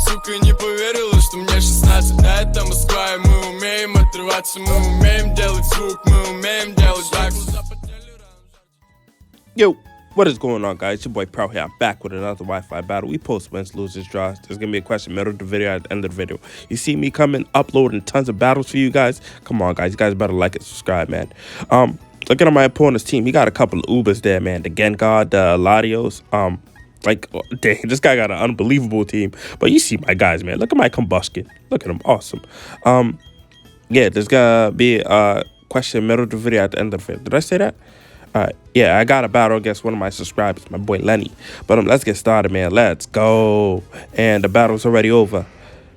Сука, не поверила, что мне 16. А это Москва, и мы умеем отрываться, мы умеем делать звук, мы умеем делать так. Yo, what is going on, guys? It's your boy Prwell'Z here. I'm back with another Wi-Fi battle. We post wins, losers, draws. There's gonna be a question middle of the video at the end of the video. You see me coming, uploading tons of battles for you guys. Come on, guys. You guys better like and subscribe, man. Looking at my opponent's team, he got a couple of Ubers there, man. The Gengar, the Latios. Dang, this guy got an unbelievable team. But you see my guys, man. Look at my combustion. Look at him, awesome. Yeah, there's gonna be a question middle of the video at the end of the video. Did I say that? Yeah, I got a battle against one of my subscribers, my boy Lenny. But let's get started, man. Let's go. And the battle's already over.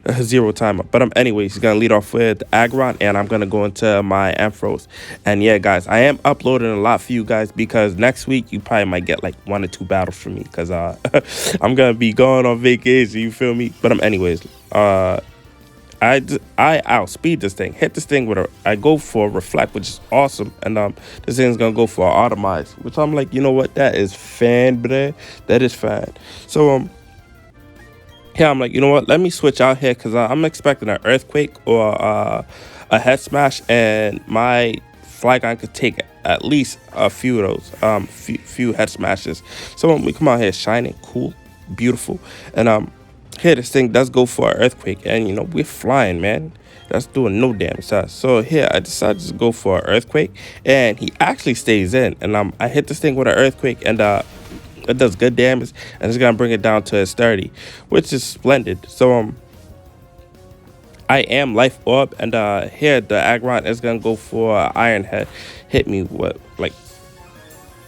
0 timer. But anyways, he's gonna lead off with Aggron, and I'm gonna go into my Ampharos. And yeah, guys, I am uploading a lot for you guys because next week you probably might get like 1 or 2 battles from me because I'm gonna be going on vacation. You feel me? But anyways, I outspeed this thing, hit this thing with I go for Reflect, which is awesome, and this thing's gonna go for Automize, which I'm like, you know what, that is fan, bruh, that is fan. So yeah, I'm like, you know what, let me switch out here because I'm expecting an Earthquake or a Head Smash, and my Flygon could take at least a few of those, few Head Smashes. So we come out here shining, cool, beautiful, and here, this thing does go for an Earthquake, and you know, we're flying, man. That's doing no damage to us. So here, I decided to go for an Earthquake, and he actually stays in. And I hit this thing with an Earthquake, and it does good damage, and it's gonna bring it down to its 30, which is splendid. So I am Life Orb, and here the Aggron is gonna go for Iron Head. Hit me with like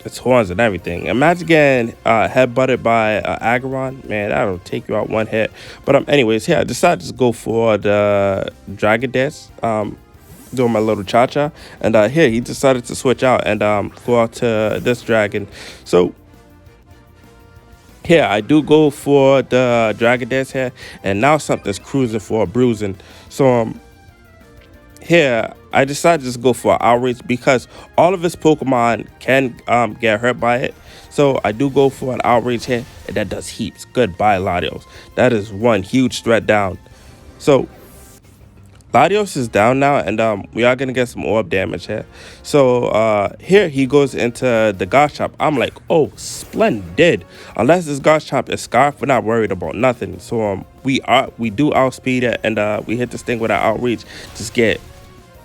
its horns and everything. Imagine getting head-butted by Aggron. Man, that'll take you out 1 hit. But anyways, yeah, I decided to go for the Dragon Dance, doing my little cha-cha. And here, he decided to switch out and go out to this dragon. So here, I do go for the Dragon Dance here. And now something's cruising for a bruising. So here, I decided to just go for Outrage because all of his Pokemon can get hurt by it. So I do go for an Outrage here, and that does heaps. Goodbye, Latios. That is one huge threat down. So Latios is down now, and we are going to get some orb damage here. So here he goes into the Garchomp. I'm like, oh, splendid. Unless this Garchomp is Scarf, we're not worried about nothing. So we do outspeed it, and we hit this thing with our Outreach. Just get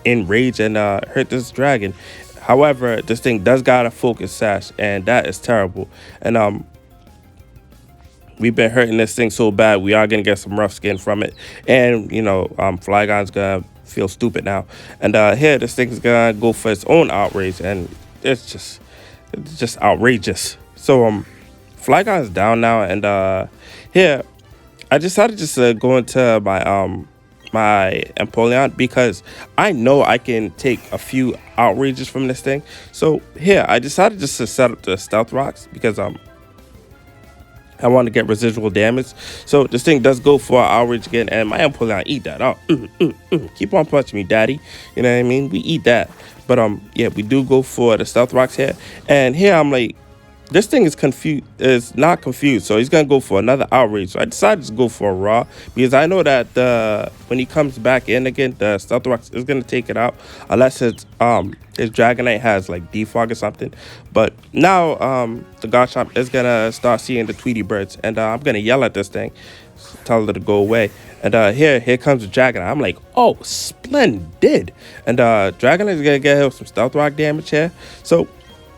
enrage and hurt this dragon. However, this thing does got a Focus Sash, and that is terrible. And we've been hurting this thing so bad, we are gonna get some rough skin from it. And you know, Flygon's gonna feel stupid now. And here, this thing's gonna go for its own Outrage, and it's just outrageous. So Flygon's down now, and here I decided just to go into my Empoleon because I know I can take a few outrages from this thing. So here, I decided just to set up the Stealth Rocks because I want to get residual damage. So this thing does go for outrage again, and my Empoleon eat that up. Keep on punching me, daddy. You know what I mean? We eat that. But yeah, we do go for the Stealth Rocks here, and here I'm like, this thing is not confused, so he's gonna go for another outrage. So I decided to go for a raw because I know that when he comes back in again, the Stealth Rocks is gonna take it out unless his Dragonite has like defog or something. But now the Garchomp is gonna start seeing the Tweety Birds, and I'm gonna yell at this thing, tell it to go away. And here comes the Dragonite. I'm like, oh, splendid. And Dragonite is gonna get hit with some Stealth Rock damage here. So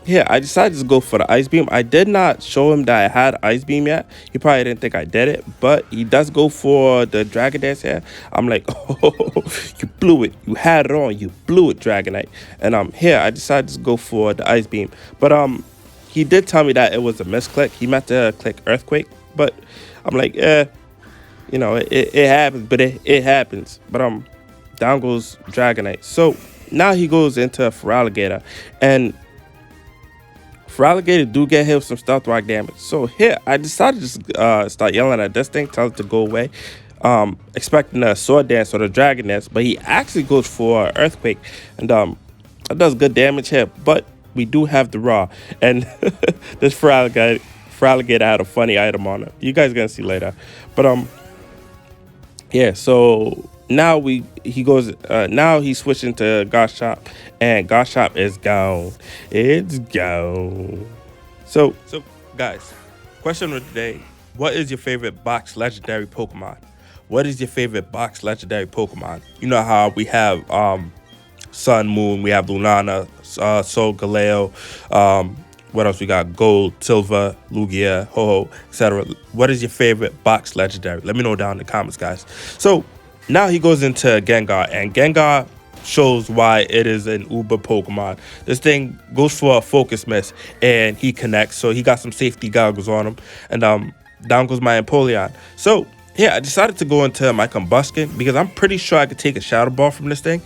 yeah, I decided to go for the Ice Beam. I did not show him that I had Ice Beam yet. He probably didn't think I did it, but he does go for the Dragon Dance here. I'm like, oh, you blew it. You had it on. You blew it, Dragonite. And here, I decided to go for the Ice Beam. But he did tell me that it was a misclick. He meant to click Earthquake, but I'm like, you know, it happens, but it happens. But down goes Dragonite. So now he goes into Feraligatr, and Feraligatr do get hit with some Stealth Rock damage. So here, I decided to just, start yelling at this thing, tell it to go away, expecting a Sword Dance or the Dragon Dance, but he actually goes for Earthquake, and that does good damage here, but we do have the Raw, and this Feraligatr Feraligatr had a funny item on it. You guys gonna see later. But yeah, so now now he's switching to Goshop, and Goshop is gone. It's gone. So guys, question of the day: what is your favorite box legendary Pokemon? What is your favorite box legendary Pokemon? You know how we have Sun, Moon, we have Lunana, Sol, Galeo, what else we got? Gold, Silver, Lugia, Ho-Ho, etc. What is your favorite box legendary? Let me know down in the comments, guys. So now he goes into Gengar, and Gengar shows why it is an uber Pokemon. This thing goes for a focus miss, and he connects, so he got some safety goggles on him, and down goes my Empoleon. So yeah, I decided to go into my Combustion because I'm pretty sure I could take a Shadow Ball from this thing.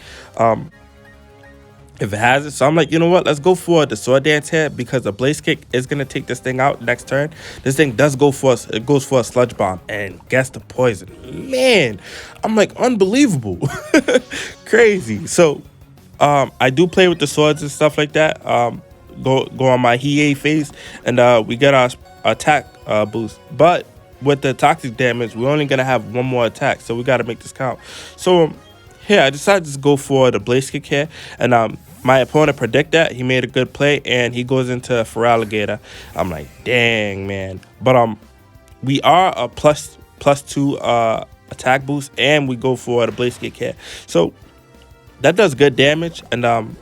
If it has it. So I'm like, you know what? Let's go for the Sword Dance here because the Blaze Kick is going to take this thing out next turn. This thing does go for us. It goes for a Sludge Bomb and gets the poison. Man, I'm like, unbelievable. Crazy. So I do play with the swords and stuff like that. Go on my Hiei phase and we get our attack boost. But with the toxic damage, we're only going to have one more attack. So we got to make this count. So here, I decided to go for the Blaze Kick here, and my opponent predict that. He made a good play, and he goes into Feraligatr. I'm like, dang, man. But we are a plus 2 attack boost, and we go for the Blaze Kick here. So that does good damage, and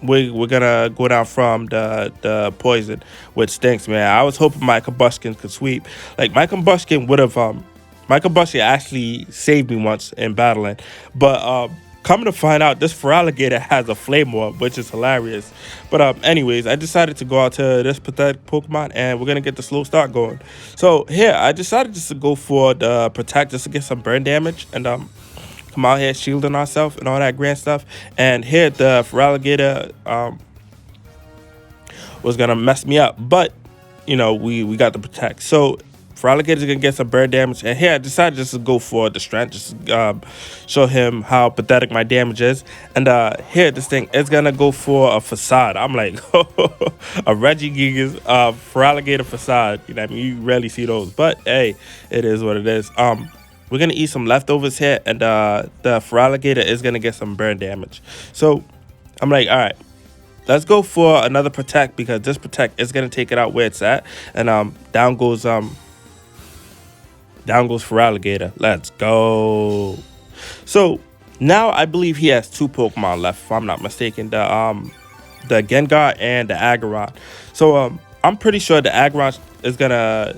we're gonna go down from the poison, which stinks, man. I was hoping my Combustion could sweep. Like, my Combustion would have my Combustion actually saved me once in battling, but coming to find out, this Feraligatr has a Flame Orb, which is hilarious. But anyways, I decided to go out to this pathetic Pokemon, and we're gonna get the slow start going. So here, I decided just to go for the Protect, just to get some burn damage, and come out here shielding ourselves and all that grand stuff. And here, the Feraligatr was gonna mess me up, but you know, we got the Protect. So Feraligatr is going to get some burn damage. And here I decided just to go for the strength. Just show him how pathetic my damage is. And here this thing is going to go for a Facade. I'm like, a Regigigas Feraligatr Facade. You know what I mean? You rarely see those. But hey, it is what it is. We're going to eat some leftovers here. And the Feraligatr is going to get some burn damage. So I'm like, all right. Let's go for another Protect because this Protect is going to take it out where it's at. And down goes Feraligatr. Let's go. So now I believe he has 2 Pokemon left, if I'm not mistaken. The Gengar and the Agarron. So I'm pretty sure the Agarron is gonna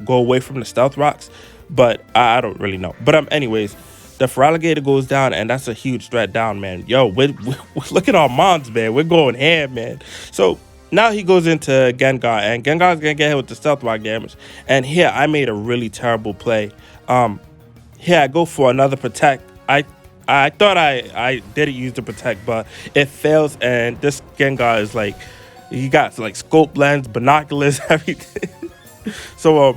go away from the Stealth Rocks, but I don't really know. But anyways, the Feraligatr goes down, and that's a huge threat down, man. Yo, we look at our mons, man. We're going ham, man. So now he goes into Gengar, and Gengar's gonna get hit with the Stealth Rock damage. And here I made a really terrible play. Here I go for another Protect. I thought I didn't use the Protect, but it fails, and this Gengar is like, he got like scope lens, binoculars, everything. So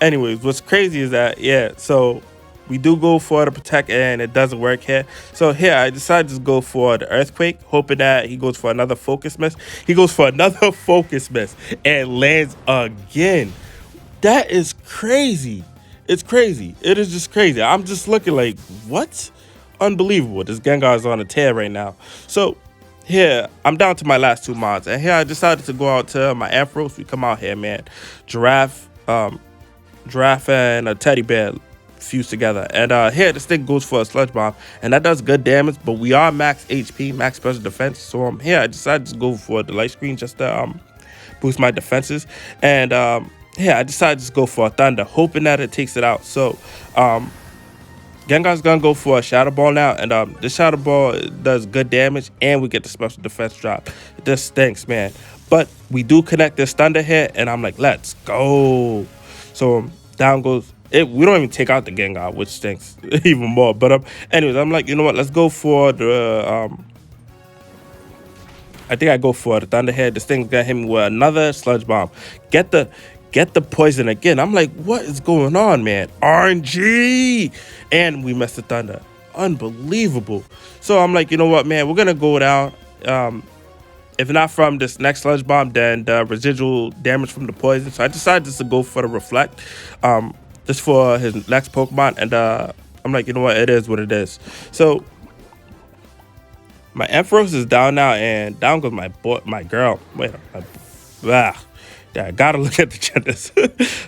anyways, what's crazy is that, yeah, so we do go for the Protect, and it doesn't work here. So here, I decided to go for the Earthquake, hoping that he goes for another Focus Miss. He goes for another Focus Miss and lands again. That is crazy. It's crazy. It is just crazy. I'm just looking like, what? Unbelievable. This Gengar is on a tear right now. So here, I'm down to my last 2 mods. And here, I decided to go out to my Ampharos. We come out here, man. Giraffe and a Teddy Bear fused together, and here this thing goes for a Sludge Bomb, and that does good damage, but we are max HP, max special defense. So here I decided to go for the Light Screen just to boost my defenses, and here I decided to go for a Thunder, hoping that it takes it out. So Gengar's gonna go for a Shadow Ball now, and this Shadow Ball does good damage, and we get the special defense drop. This stinks, man, but we do connect this Thunder here, and I'm like, let's go. So down goes it. We don't even take out the Gengar, which stinks even more. But anyways, I'm like, you know what? Let's go for the I think I go for the Thunderhead. This thing's gonna hit me with another Sludge Bomb. Get the poison again. I'm like, what is going on, man? RNG, and we messed the Thunder. Unbelievable. So I'm like, you know what, man? We're gonna go down. if not from this next sludge bomb, then the residual damage from the poison. So I decided just to go for the reflect, just for his next Pokemon. And I'm like, you know what, it is what it is. So my Ampharos is down now, and down goes my girl. Wait, yeah, I gotta look at the genders.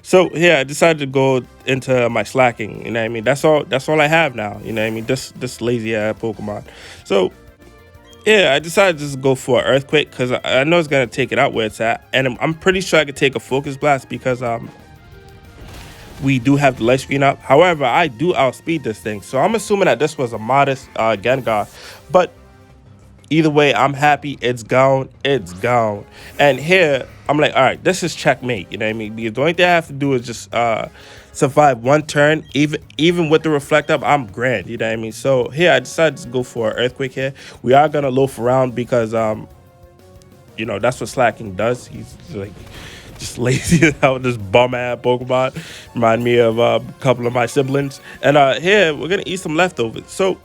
So yeah, I decided to go into my slacking. You know what I mean? That's all I have now. You know what I mean? This lazy ass Pokemon. So yeah, I decided to just go for an Earthquake because I know it's gonna take it out where it's at, and I'm pretty sure I could take a Focus Blast because we do have the light screen up. However, I do outspeed this thing, so I'm assuming that this was a modest Gengar, but either way, I'm happy. It's gone. It's gone. And here, I'm like, all right, this is checkmate. You know what I mean? Because the only thing I have to do is just survive one turn. Even with the reflect up, I'm grand. You know what I mean? So here, I decided to go for an Earthquake here. We are gonna loaf around because you know, that's what slacking does. He's like just lazy as hell. This bum ass Pokemon remind me of a couple of my siblings. And here, we're gonna eat some leftovers. So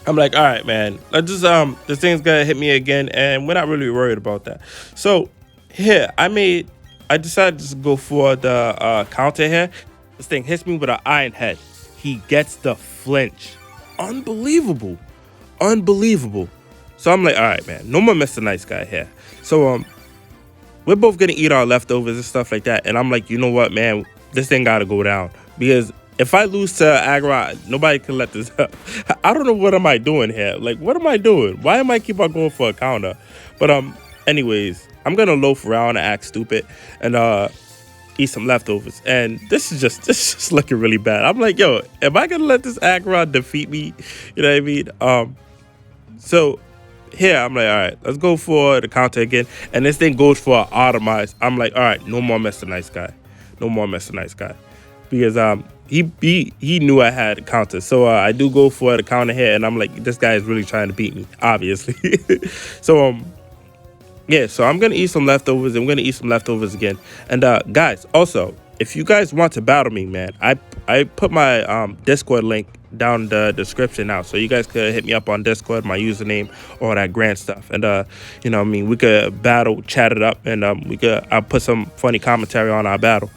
I'm like, all right, man, let's just, this thing's gonna hit me again, and we're not really worried about that. So here, I decided to just go for the counter here. This thing hits me with an Iron Head. He gets the flinch. Unbelievable. Unbelievable. So I'm like, all right, man, no more Mr. Nice Guy here. So we're both gonna eat our leftovers and stuff like that. And I'm like, you know what, man, this thing gotta go down. Because if I lose to Aggro, nobody can let this up. I don't know what am I doing here. Like, what am I doing? Why am I keep on going for a counter? But anyways, I'm gonna loaf around and act stupid and eat some leftovers. And this is just looking really bad. I'm like, yo, am I gonna let this Aggro defeat me? You know what I mean? So here I'm like, all right, let's go for the counter again. And this thing goes for an Automize. I'm like, all right, no more Mr. Nice Guy. No more Mr. Nice Guy. Because he knew I had a counter. So I do go for the counter here, and I'm like, this guy is really trying to beat me, obviously. So yeah, so I'm gonna eat some leftovers, and I'm gonna eat some leftovers again. And guys, also, if you guys want to battle me, man, I put my Discord link down in the description now, so you guys could hit me up on Discord, my username, all that grand stuff. And you know what I mean, we could battle, chat it up, and I'll put some funny commentary on our battle.